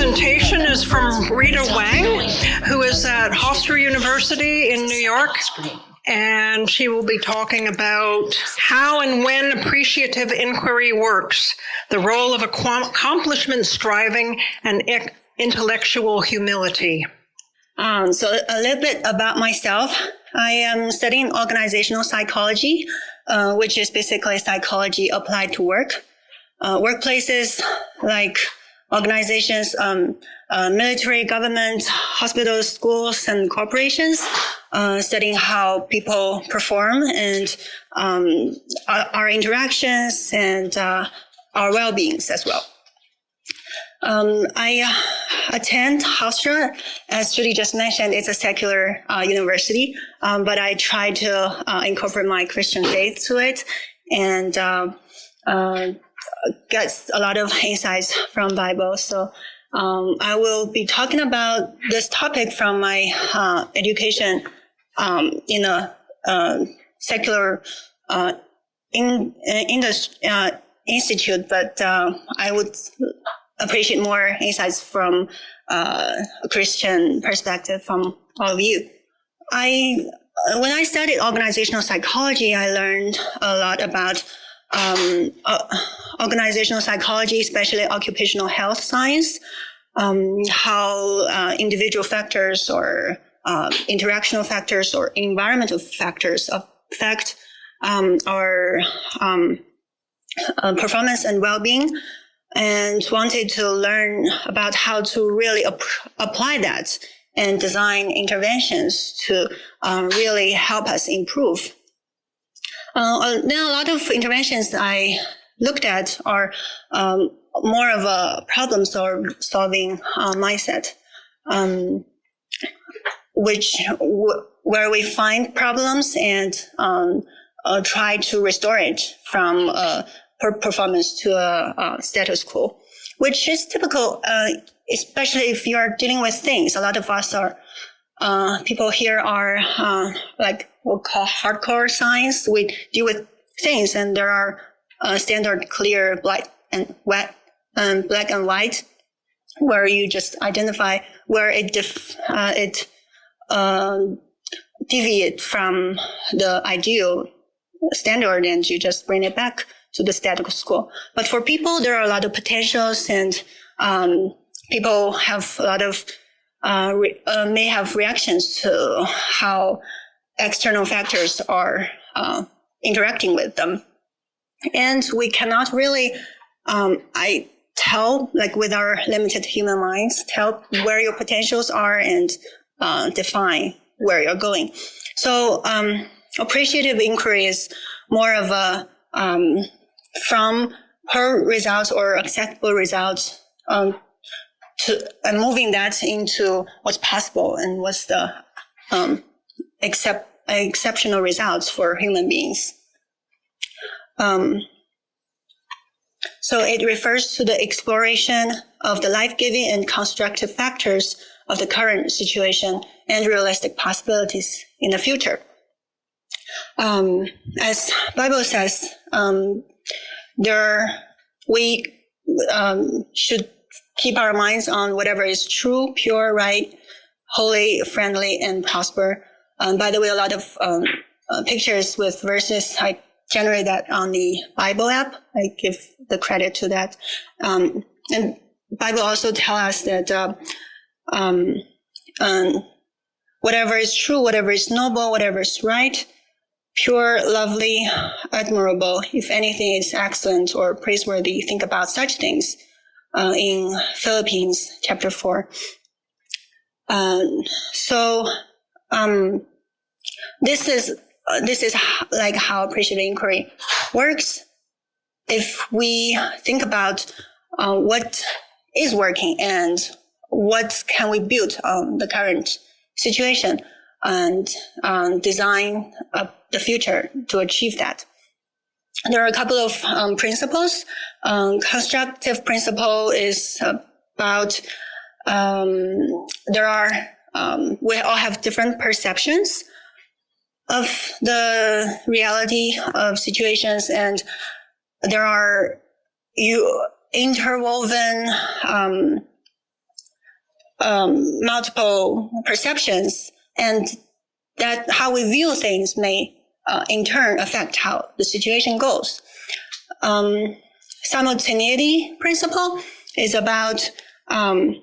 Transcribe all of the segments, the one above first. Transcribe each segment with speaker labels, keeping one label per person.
Speaker 1: presentation is from Rita Wang, who is at Hofstra University in New York. And she will be talking about how and when appreciative inquiry works, the role of accomplishment striving, and intellectual humility.
Speaker 2: So a little bit about myself. I am studying organizational psychology, which is basically psychology applied to work. Workplaces like organizations, military, government, hospitals, schools, and corporations, studying how people perform and our interactions and our well-beings as well. I attend Hofstra. As Judy just mentioned, it's a secular university, but I try to incorporate my Christian faith to it and get a lot of insights from Bible. So I will be talking about this topic from my education in a secular institute, but I would appreciate more insights from a Christian perspective from all of you. When I studied organizational psychology, I learned a lot about organizational psychology, especially occupational health science, how individual factors or interactional factors or environmental factors affect our performance and well-being, and wanted to learn about how to really apply that and design interventions to really help us improve. Then a lot of interventions I looked at are more of a problem-solving mindset, where we find problems and try to restore it from performance to a status quo, which is typical, especially if you're dealing with things. A lot of us are people here are like we'll call hardcore science. We deal with things, and there are standard, clear, black and white, where you just identify where it deviate from the ideal standard, and you just bring it back to the status quo. But for people, there are a lot of potentials, and people have a lot of may have reactions to how external factors are interacting with them. And we cannot really, with our limited human minds, tell where your potentials are and define where you're going. So appreciative inquiry is more of a from her results or acceptable results to moving that into what's possible and what's the exceptional results for human beings. So it refers to the exploration of the life-giving and constructive factors of the current situation and realistic possibilities in the future. As Bible says, we should keep our minds on whatever is true, pure, right, holy, friendly, and prosper. By the way, a lot of pictures with verses, I generate that on the Bible app. I give the credit to that. And Bible also tell us that whatever is true, whatever is noble, whatever is right, pure, lovely, admirable, if anything is excellent or praiseworthy, think about such things. In Philippians chapter 4. This is like how appreciative inquiry works. If we think about what is working and what can we build on the current situation and design the future to achieve that. There are a couple of principles. Constructive principle is about we all have different perceptions of the reality of situations, and there are interwoven multiple perceptions, and that how we view things may in turn affect how the situation goes. Simultaneity principle is about the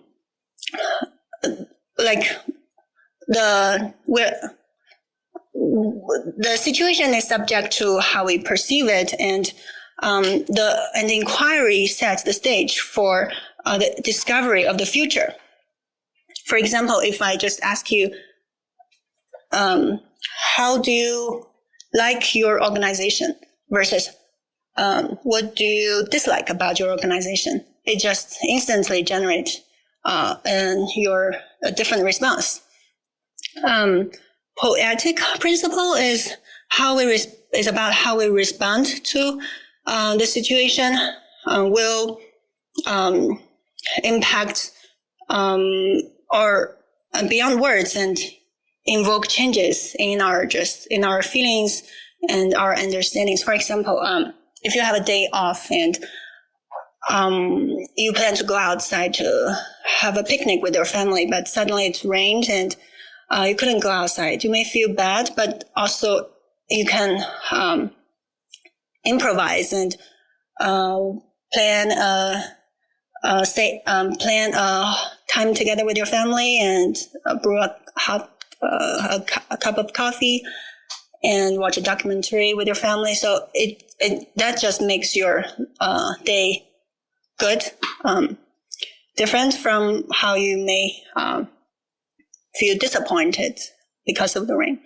Speaker 2: situation is subject to how we perceive it, and the inquiry sets the stage for the discovery of the future. For example, if I just ask you, how do you like your organization versus what do you dislike about your organization? It just instantly generates a different response. Poetic principle is about how we respond to the situation. Will impact or beyond words and invoke changes in our feelings and our understandings. For example, if you have a day off and you plan to go outside to have a picnic with your family, but suddenly it rained and you couldn't go outside, you may feel bad, but also you can improvise and plan a time together with your family and brew a cup of coffee and watch a documentary with your family. So that just makes your day good, different from how you may feel disappointed because of the rain.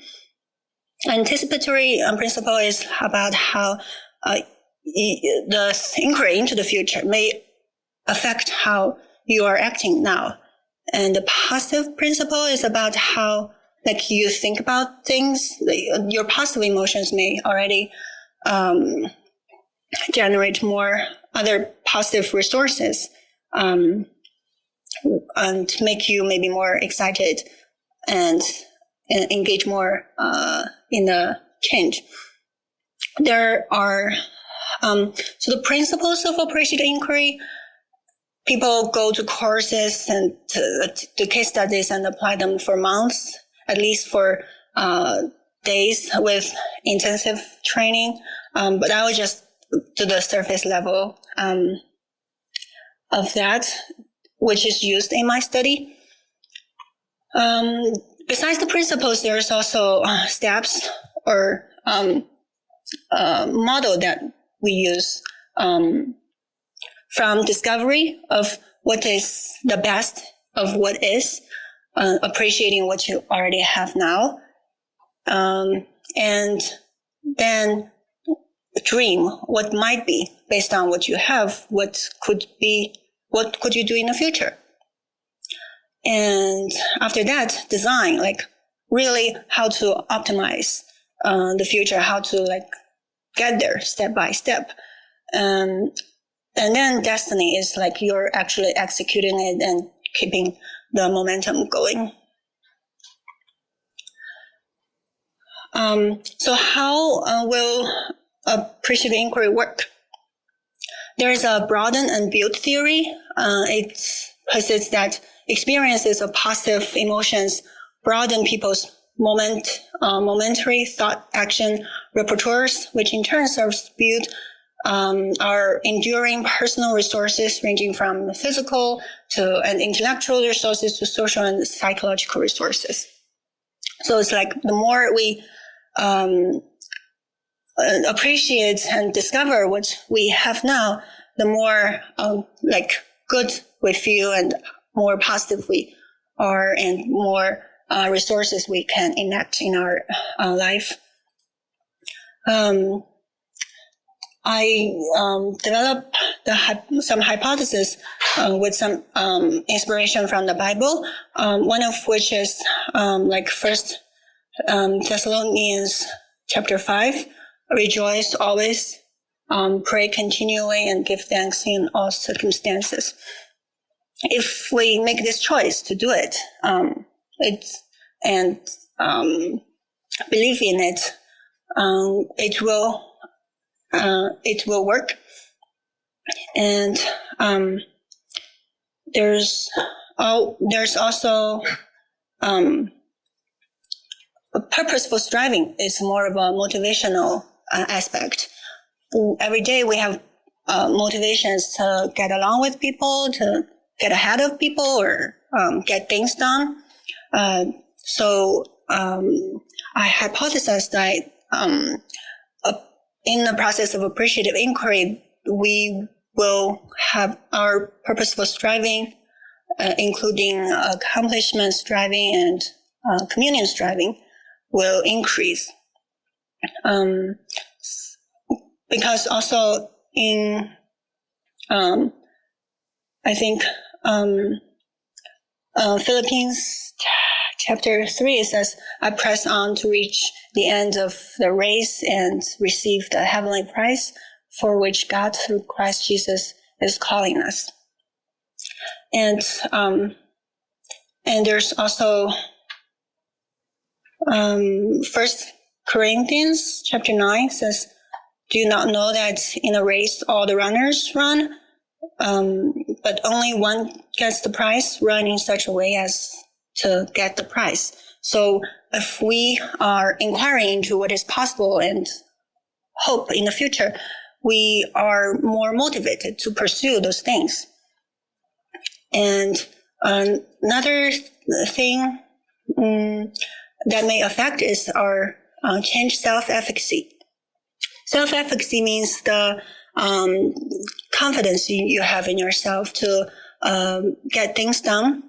Speaker 2: Anticipatory principle is about how the inquiry into the future may affect how you are acting now. And the positive principle is about how you think about things. Your positive emotions may already generate more other positive resources and make you maybe more excited and engage more in the change. There are so the principles of appreciative inquiry. People go to courses and to case studies and apply them for months, at least for days with intensive training. But I would just do the surface level of that, which is used in my study. Besides the principles, there's also steps or model that we use from discovery of what is the best of what is, appreciating what you already have now, and then dream what might be based on what you have, what could you do in the future. And after that, design, really how to optimize the future, how to get there step by step. And then destiny is you're actually executing it and keeping the momentum going. So how will appreciative inquiry work? There is a broaden and build theory. It posits that experiences of positive emotions broaden people's momentary thought action repertoires, which in turn serves to build our enduring personal resources ranging from physical and intellectual resources to social and psychological resources. So it's the more we appreciate and discover what we have now, the more good we feel and more positive we are and more resources we can enact in our life. I developed some hypotheses with some inspiration from the Bible, one of which is First Thessalonians chapter 5, rejoice always, pray continually, and give thanks in all circumstances. If we make this choice to do it, believe in it, it will work. And there's there's also purposeful striving is more of a motivational aspect. Every day we have motivations to get along with people, to get ahead of people, or get things done. So I hypothesize that in the process of appreciative inquiry, we will have our purposeful striving, including accomplishment striving and communion striving, will increase. Because also in, I think, Philippines chapter 3, it says, I press on to reach the end of the race and receive the heavenly prize for which God through Christ Jesus is calling us. And there's also First Corinthians chapter 9 says, do you not know that in a race all the runners run, but only one gets the prize? Run in such a way as to get the prize. So if we are inquiring into what is possible and hope in the future, we are more motivated to pursue those things. And another thing that may affect is our change self-efficacy. Self-efficacy means the confidence you have in yourself to get things done.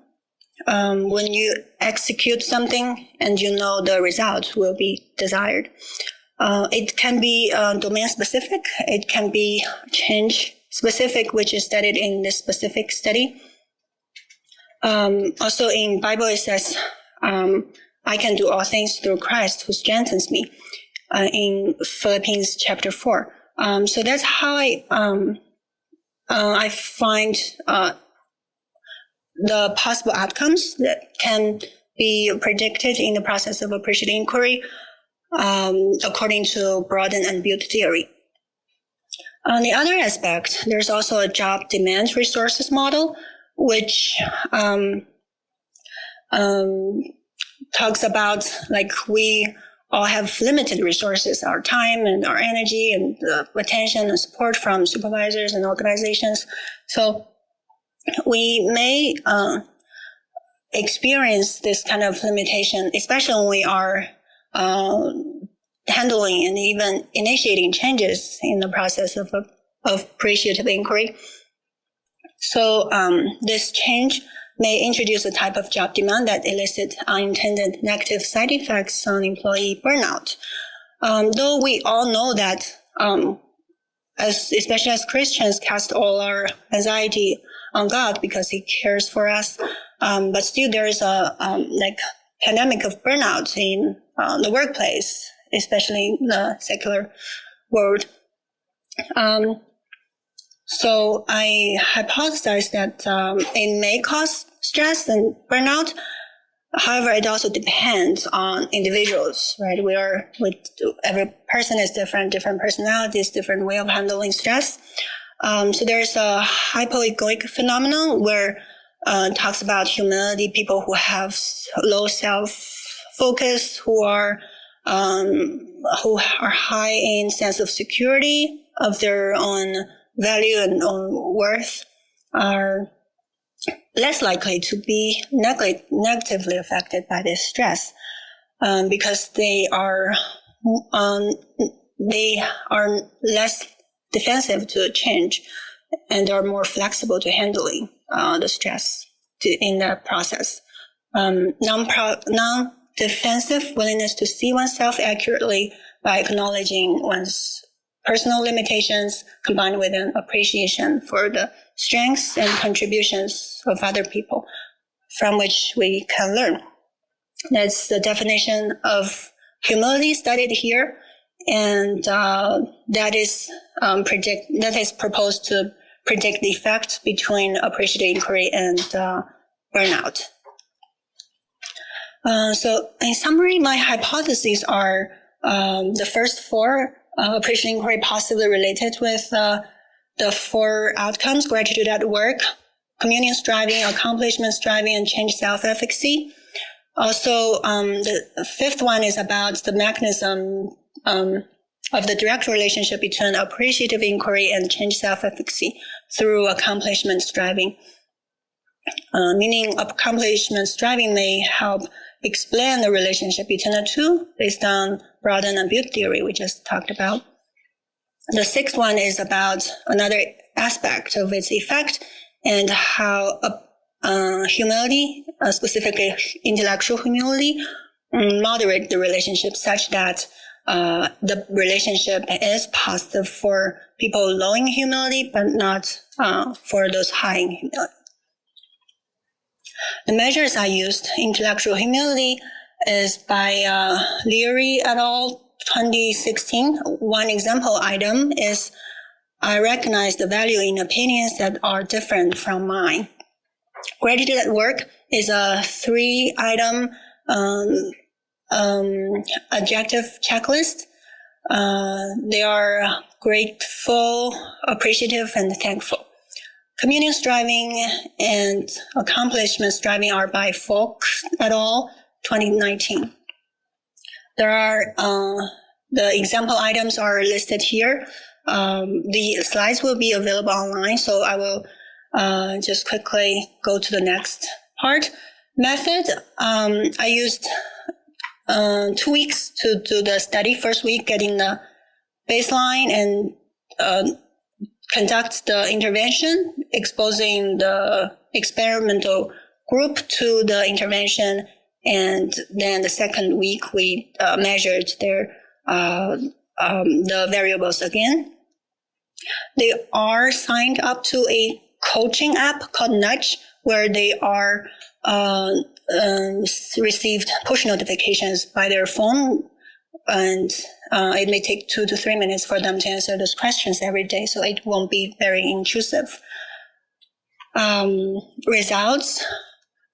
Speaker 2: When you execute something and you know the result will be desired. It can be domain specific. It can be change specific, which is studied in this specific study. Also in Bible, it says, I can do all things through Christ who strengthens me, in Philippians chapter 4. So that's how I find the possible outcomes that can be predicted in the process of appreciative inquiry, according to broaden and build theory. On the other aspect, there's also a job demand resources model, which talks about like we all have limited resources, our time and our energy and attention and support from supervisors and organizations. So we may experience this kind of limitation, especially when we are handling and even initiating changes in the process of appreciative inquiry. So this change may introduce a type of job demand that elicit unintended negative side effects on employee burnout. Though we all know that, especially as Christians, cast all our anxiety on God because He cares for us, but still there is a pandemic of burnout in the workplace, especially in the secular world. So I hypothesize that it may cause stress and burnout. However, it also depends on individuals, right? Every person is different personalities, different way of handling stress. So there's a hypoegoic phenomenon where it talks about humility, people who have low self-focus, who are high in sense of security of their own value and own worth, are less likely to be negatively affected by this stress, because they are less defensive to change and are more flexible to handling the stress in that process. Non-defensive willingness to see oneself accurately by acknowledging one's personal limitations combined with an appreciation for the strengths and contributions of other people from which we can learn. That's the definition of humility studied here, and that is proposed to predict the effect between appreciative inquiry and burnout. So in summary, my hypotheses are the first four appreciative inquiry possibly related with the four outcomes: gratitude at work, communion striving, accomplishment striving, and change self-efficacy. Also, the fifth one is about the mechanism of the direct relationship between appreciative inquiry and change self-efficacy through accomplishment striving. Meaning accomplishment striving may help explain the relationship between the two based on broaden and build theory we just talked about. The sixth one is about another aspect of its effect and how humility, specifically intellectual humility, moderate the relationship such that the relationship is positive for people low in humility, but not for those high in humility. The measures I used, intellectual humility, is by Leary et al. 2016. One example item is I recognize the value in opinions that are different from mine. Gratitude at work is a 3-item adjective checklist. They are grateful, appreciative, and thankful. Communion striving and accomplishment striving are by Folk et al. 2019. There are the example items are listed here. The slides will be available online, so I will just quickly go to the next part. Method, I used 2 weeks to do the study. First week, getting the baseline and conduct the intervention, exposing the experimental group to the intervention. And then the second week, we measured their the variables again. They are signed up to a coaching app called Nudge, where they are received push notifications by their phone, and it may take 2 to 3 minutes for them to answer those questions every day, so it won't be very intrusive. Results.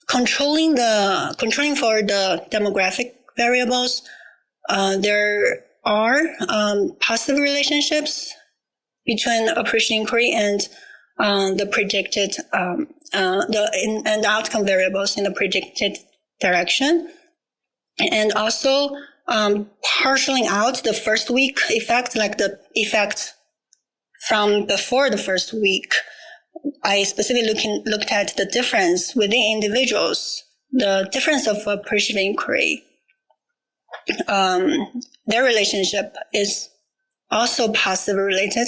Speaker 2: Controlling for the demographic variables, there are positive relationships between appreciative inquiry and the predicted and the outcome variables in the predicted direction, and also partialing out the first week effect, like the effect from before the first week. I specifically looked at the difference within individuals, the difference of appreciative inquiry. Their relationship is also positively related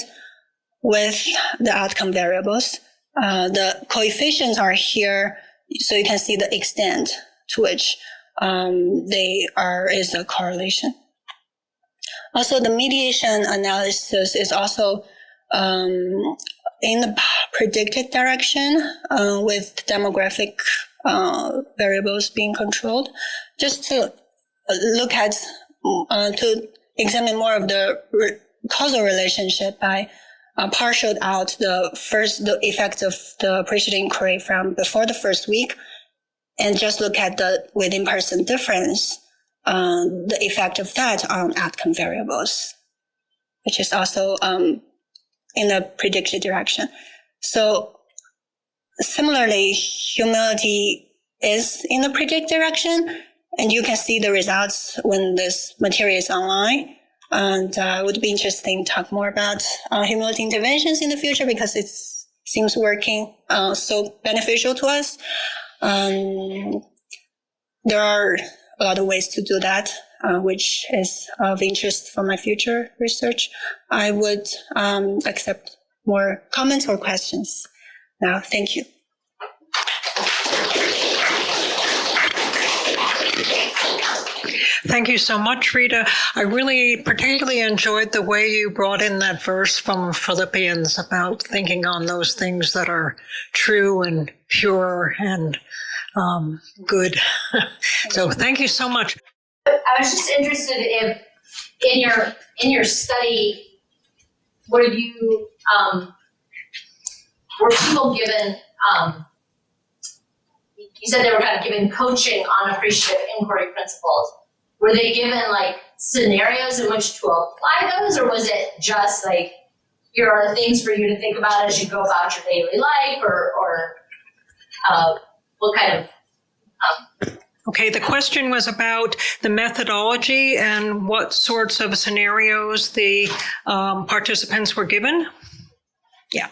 Speaker 2: with the outcome variables. The coefficients are here, so you can see the extent to which is a correlation. Also, the mediation analysis is also in the predicted direction with demographic variables being controlled, just to look at, to examine more of the causal relationship by partialed out the effect of the appreciative inquiry from before the first week, and just look at the within person difference, the effect of that on outcome variables, which is also in the predicted direction. So similarly, humility is in the predicted direction, and you can see the results when this material is online. And it would be interesting to talk more about humility interventions in the future, because it seems working so beneficial to us. There are a lot of ways to do that, which is of interest for my future research. I would accept more comments or questions now. Thank you.
Speaker 1: Thank you so much, Rita. I really particularly enjoyed the way you brought in that verse from Philippians about thinking on those things that are true and pure and good. So thank you so much.
Speaker 3: I was just interested if in your study, were people given, you said they were kind of given coaching on appreciative inquiry principles. Were they given like scenarios in which to apply those, or was it just like, here are things for you to think about as you go about your daily life, or what kind of
Speaker 1: Okay, the question was about the methodology and what sorts of scenarios the participants were given. Yeah.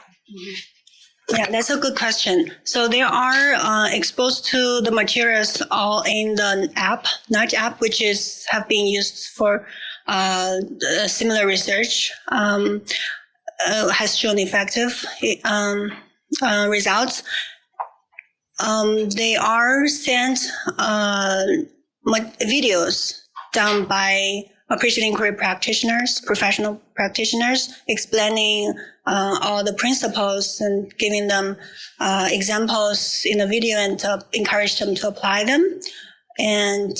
Speaker 2: Yeah, that's a good question. So they are exposed to the materials all in the app, Nudge app, which have been used for similar research, has shown effective results. They are sent videos done by appreciative inquiry practitioners, professional practitioners, explaining all the principles and giving them examples in the video and encourage them to apply them. And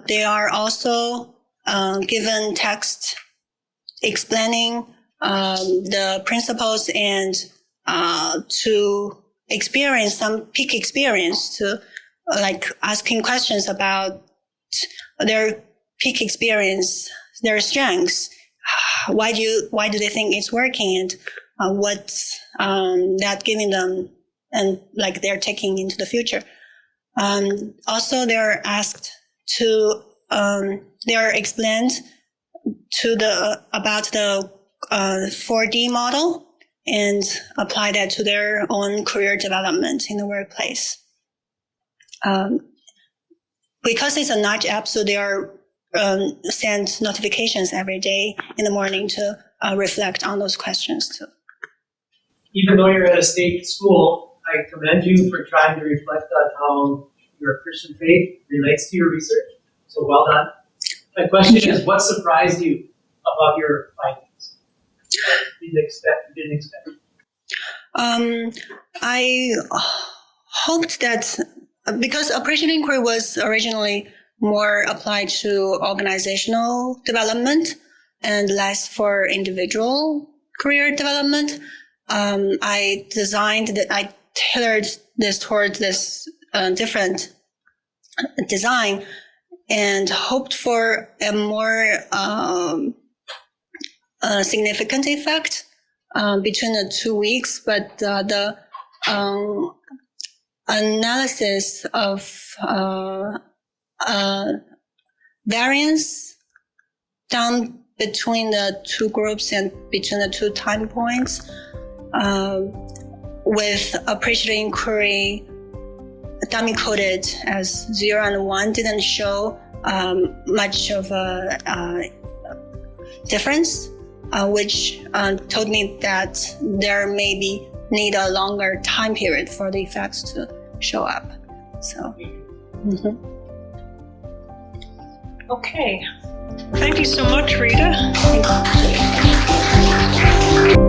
Speaker 2: they are also given text explaining the principles and to experience some peak experience, to like asking questions about their peak experience, their strengths. Why do they think it's working, and what's that giving them, and like they're taking into the future. Also, they're asked to they are explained to about the 4D model, and apply that to their own career development in the workplace. Because it's a Nudge app, so they are sent notifications every day in the morning to reflect on those questions too.
Speaker 4: Even though you're at a state school, I commend you for trying to reflect on how your Christian faith relates to your research. So well done. My question is, what surprised you about your findings? You didn't expect.
Speaker 2: I hoped that because appreciative inquiry was originally more applied to organizational development and less for individual career development, I tailored this towards this different design and hoped for a more significant effect between the 2 weeks, but the analysis of variance down between the two groups and between the two time points with appreciative inquiry dummy coded as 0 and 1 didn't show much of a difference, which told me that there may need a longer time period for the effects to show up. So,
Speaker 1: Okay. Thank you so much, Rita.
Speaker 2: Thank you.